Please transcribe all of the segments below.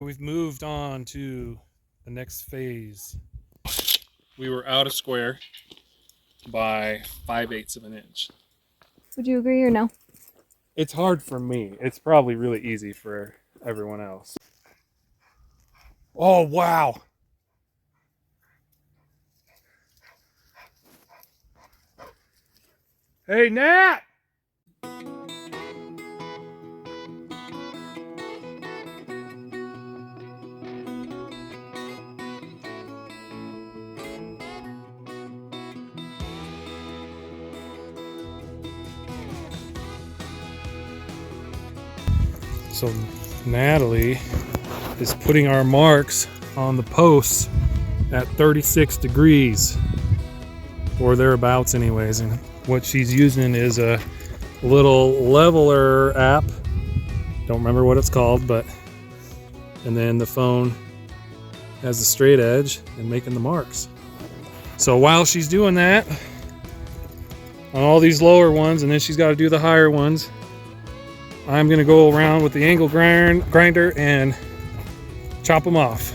We've moved on to the next phase. We were out a square by 5/8 of an inch. Would you agree or no? It's hard for me. It's probably really easy for everyone else. Oh, wow. Hey, Nat! So Natalie is putting our marks on the posts at 36 degrees or thereabouts anyways, and what she's using is a little leveler app, don't remember what it's called, but and then the phone has the straight edge and making the marks. So while she's doing that on all these lower ones, and then she's got to do the higher ones, I'm gonna go around with the angle grinder and chop them off.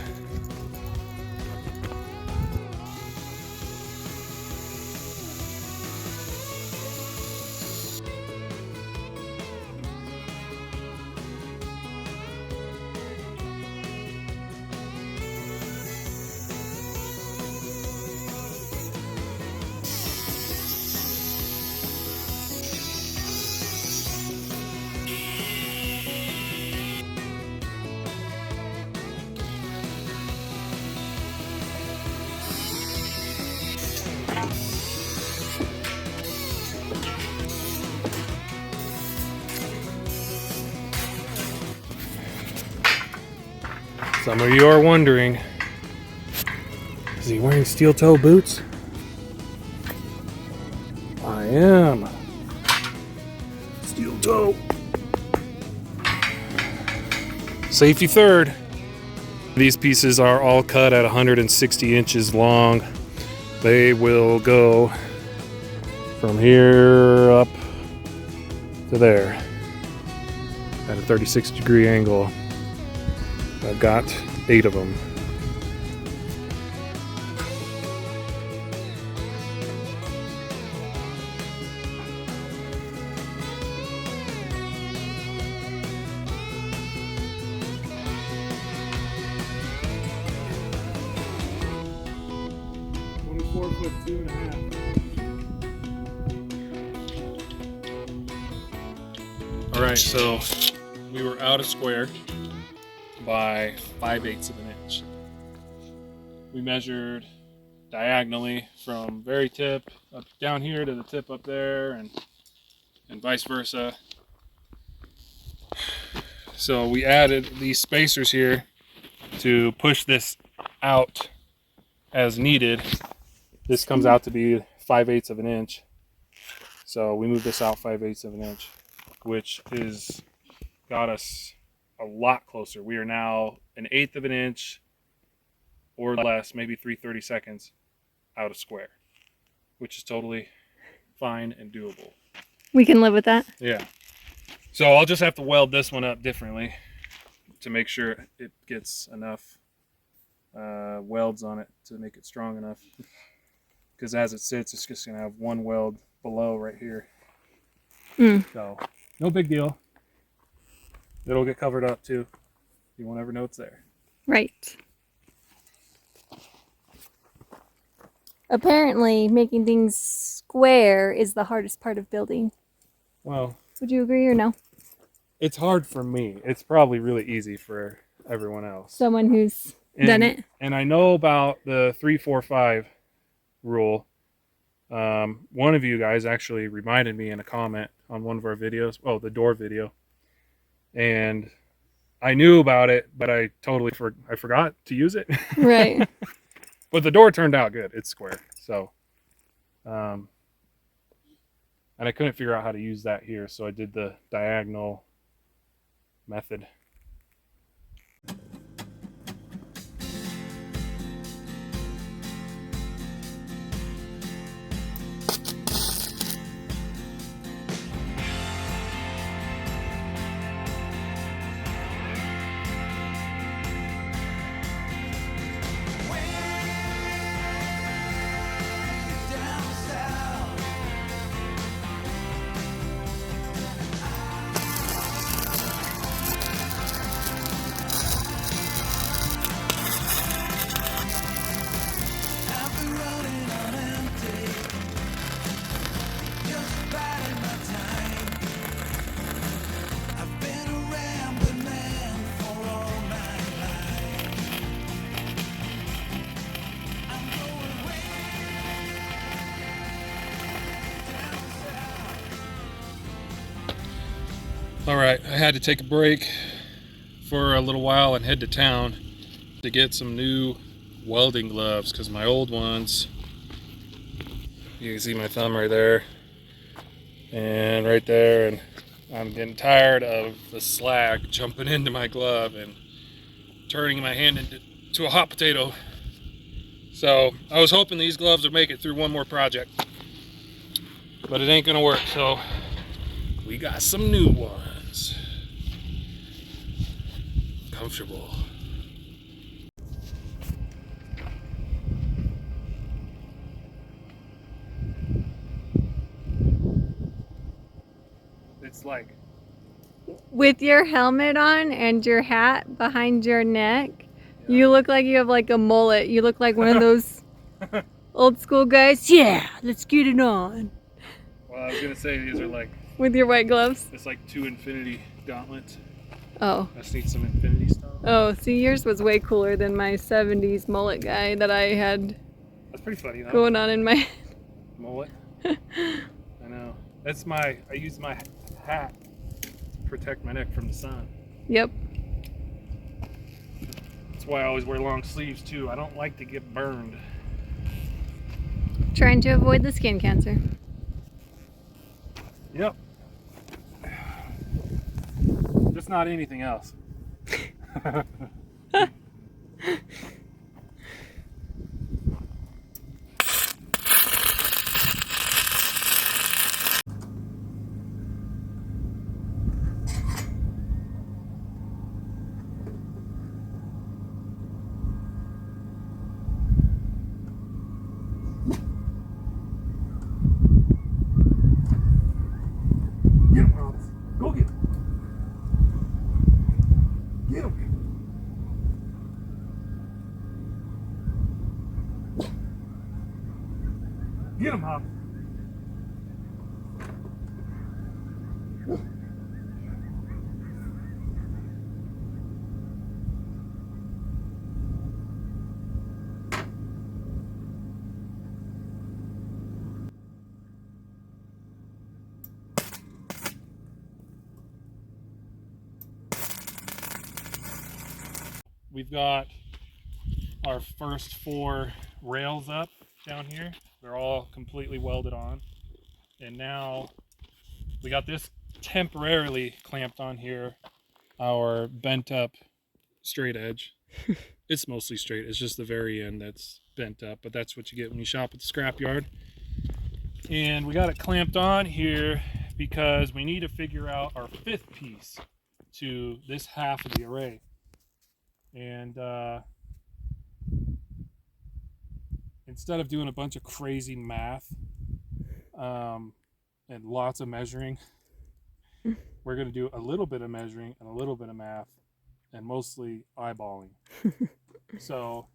Some of you are wondering, is he wearing steel toe boots? I am. Steel toe. Safety third. These pieces are all cut at 160 inches long. They will go from here up to there at a 36-degree angle. I've got 8 of them. Foot 2.5. All right, so we were out a square by 5/8 of an inch. We measured diagonally from very tip up down here to the tip up there, and vice versa. So we added these spacers here to push this out as needed. This comes out to be 5/8 of an inch. So we moved this out 5/8 of an inch, which is got us a lot closer. We are now 1/8 of an inch or less, maybe 3/32 out of square, which is totally fine and doable. We can live with that. Yeah. So I'll just have to weld this one up differently to make sure it gets enough welds on it to make it strong enough. Because as it sits, it's just going to have one weld below right here. So no big deal. It'll get covered up too. You won't ever know it's there. Right. Apparently, making things square is the hardest part of building. Well, would you agree or no? It's hard for me. It's probably really easy for everyone else. Someone who's done it. And I know about the 3-4-5 rule. One of you guys actually reminded me in a comment on one of our videos. Oh, the door video. And I knew about it, but I totally forgot to use it. Right. But the door turned out good. It's square. So, and I couldn't figure out how to use that here, so I did the diagonal method. right, I had to take a break for a little while and head to town to get some new welding gloves because my old ones, you can see my thumb right there and right there, and I'm getting tired of the slag jumping into my glove and turning my hand into a hot potato. So I was hoping these gloves would make it through one more project, but it ain't gonna work, so we got some new ones. Comfortable. It's like, With your helmet on and your hat behind your neck, you look like you have like a mullet. You look like one of those old school guys. Yeah, let's get it on. well, I was gonna say these are like, With your white gloves. it's like 2 infinity gauntlets. Oh. I just need some infinity stuff. Oh, see, yours was way cooler than my 70s mullet guy that I had That's pretty funny, though. going on in my Mullet. I know. That's I use my hat to protect my neck from the sun. Yep. That's why I always wear long sleeves too. I don't like to get burned. Trying to avoid the skin cancer. Yep. Just not anything else. Get him, Robbins. Go get him. Get him. Get him, Hop. We've got our first 4 rails up down here. They're all completely welded on. And now we got this temporarily clamped on here, our bent up straight edge. It's mostly straight, it's just the very end that's bent up, but that's what you get when you shop at the scrapyard. And we got it clamped on here because we need to figure out our 5th piece to this half of the array. And instead of doing a bunch of crazy math and lots of measuring, we're going to do a little bit of measuring and a little bit of math and mostly eyeballing. So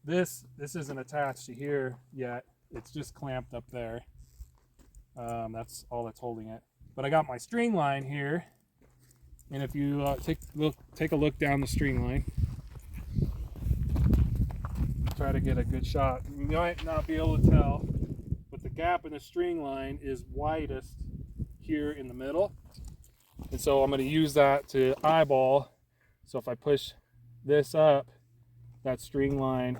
this isn't attached to here yet. It's just clamped up there. That's all that's holding it. But I got my string line here, and if you take a look down the string line, try to get a good shot. You might not be able to tell, but the gap in the string line is widest here in the middle. And so I'm going to use that to eyeball. So if I push this up, that string line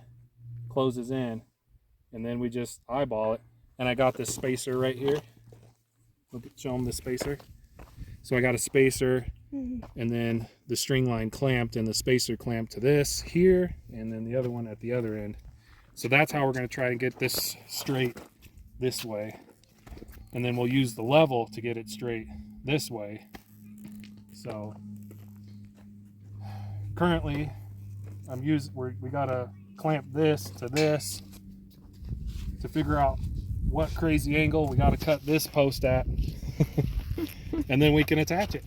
closes in, and then we just eyeball it. And I got this spacer right here. Look, show them the spacer. So I got a spacer, and then the string line clamped and the spacer clamped to this here, and then the other one at the other end. So that's how we're going to try and get this straight this way, and then we'll use the level to get it straight this way. So currently we got to clamp this to this to figure out what crazy angle we got to cut this post at. And then we can attach it.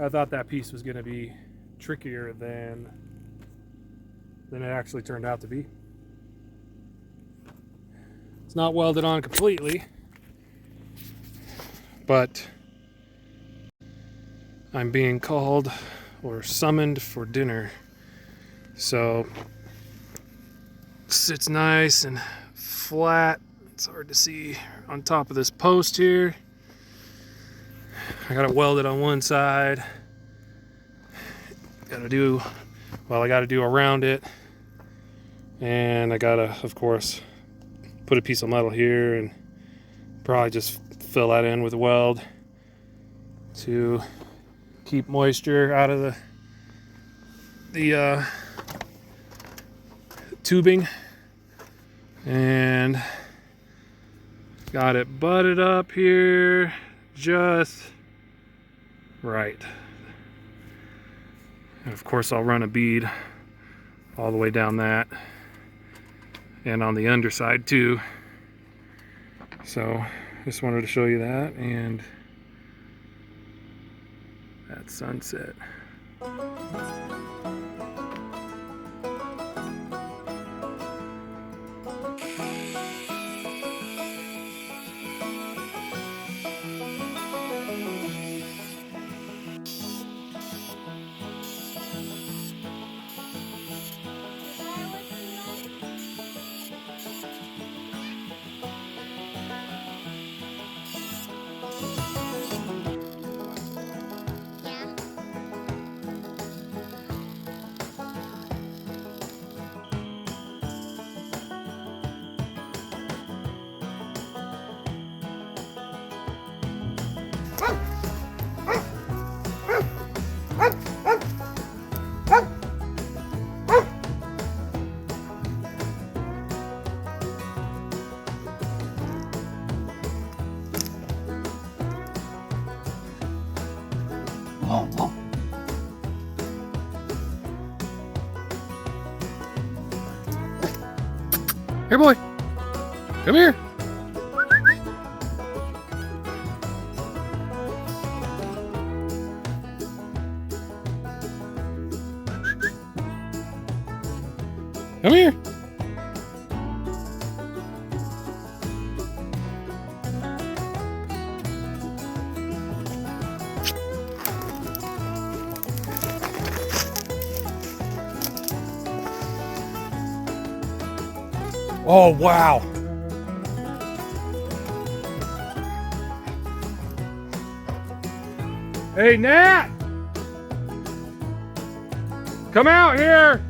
I thought that piece was going to be trickier than it actually turned out to be. It's not welded on completely, but I'm being called or summoned for dinner. So it sits nice and flat. It's hard to see on top of this post here. I got it welded on one side. I got to do around it. And I gotta, of course, put a piece of metal here and probably just fill that in with weld to keep moisture out of the tubing. And got it butted up here just right. And of course I'll run a bead all the way down that and on the underside too. So just wanted to show you that, and that's sunset. Here, boy. Come here. Come here. Oh, wow. Hey, Nat! Come out here!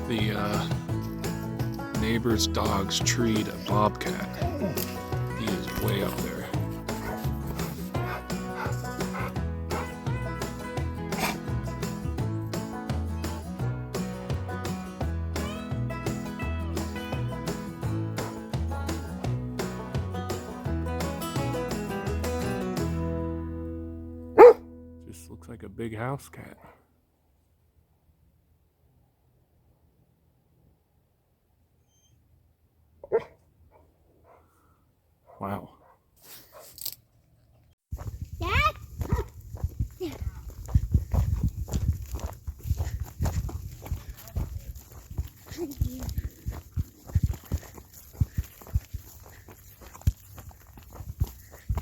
The neighbor's dog's treed a bobcat. He is way up there. Just looks like a big house cat. Wow. Dad?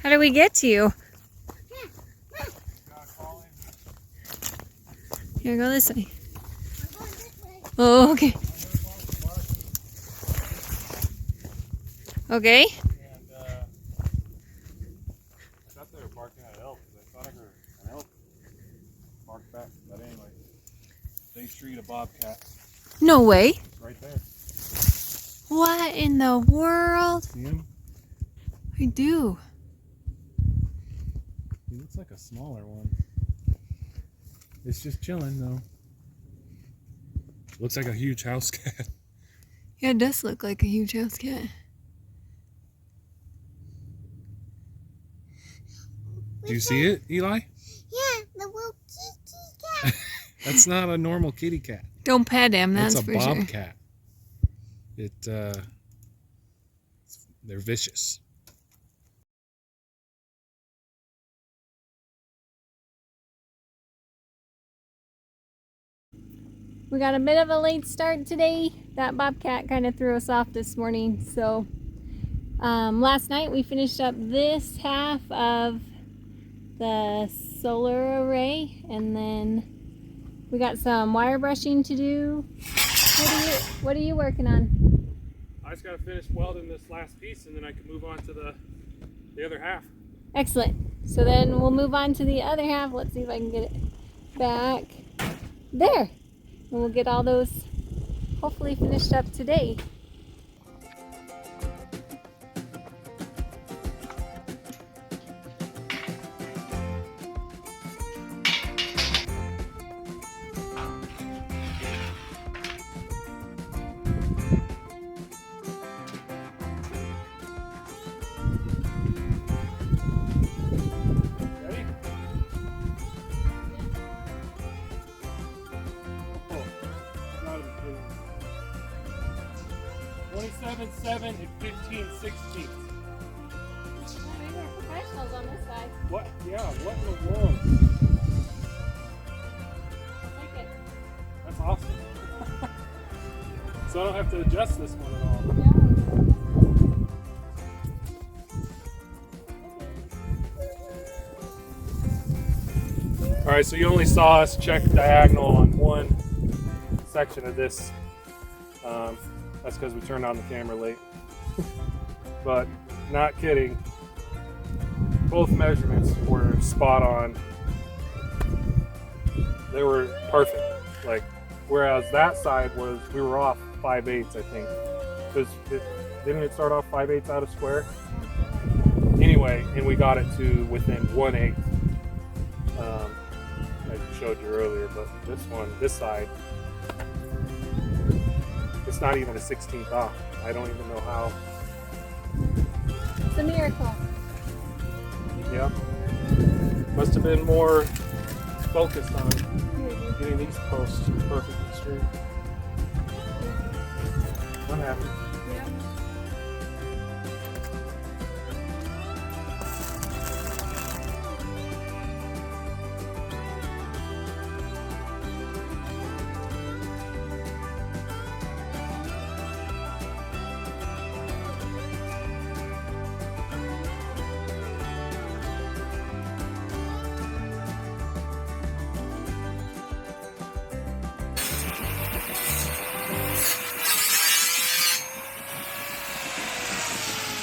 How do we get to you? Here, go this way. Oh, okay. Okay. And I thought they were barking at elk because I thought I heard an elk bark back. But anyway, they treat a bobcat. No way. It's right there. What in the world? See him? I do. He looks like a smaller one. It's just chilling though. Looks like a huge house cat. Yeah, it does look like a huge house cat. Do you see it, Eli? Yeah, the little kitty cat. That's not a normal kitty cat. Don't pet him, that's a for sure. bobcat. It They're vicious. We got a bit of a late start today. That Bobcat kind of threw us off this morning. So last night we finished up this half of the solar array, and then we got some wire brushing to do. What are you working on? I just gotta finish welding this last piece, and then I can move on to the other half. Excellent. So then we'll move on to the other half. Let's see if I can get it back there. And we'll get all those hopefully finished up today. Ready? 27.7 and 15/16. Maybe we're professionals on this side. What? Yeah, what in the world? I'll take it. That's awesome. So I don't have to adjust this one at all. All right, so you only saw us check diagonal on one section of this. That's because we turned on the camera late. But not kidding, both measurements were spot on. They were perfect. Like, whereas that side was, we were off 5/8, I think. Didn't it start off 5/8 out of square? Anyway, and we got it to within 1/8. I showed you earlier, but this side, it's not even a 16th off. I don't even know how. It's a miracle. Yeah. Must have been more focused on getting these posts perfectly straight. I'm happy. Yeah.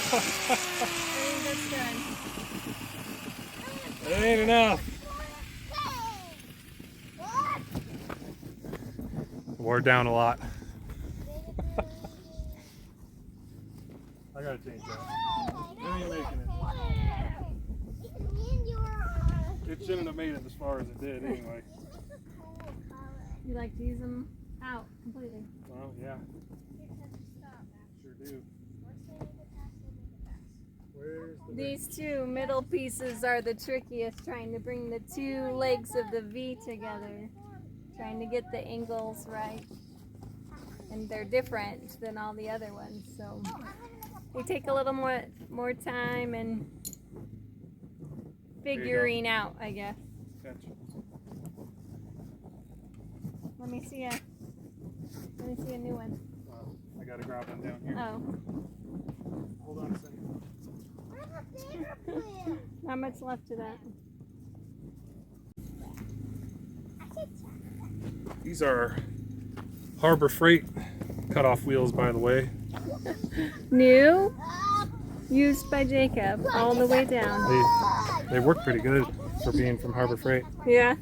I think that's done. It ain't enough. Wore down a lot. I gotta change that. It ain't making it. It shouldn't have made it as far as it did anyway. You like to use them out completely. Well, yeah. Sure do. Where's the These two middle pieces are the trickiest, trying to bring the two legs of the V together. Trying to get the angles right. And they're different than all the other ones, so they take a little more time and figuring out, I guess. catch? Let me see a new one. I gotta grab one down here. Oh. Hold on a second. Not much left to that. These are Harbor Freight cutoff wheels, by the way. New, used by Jacob, all the way down. They work pretty good for being from Harbor Freight. Yeah.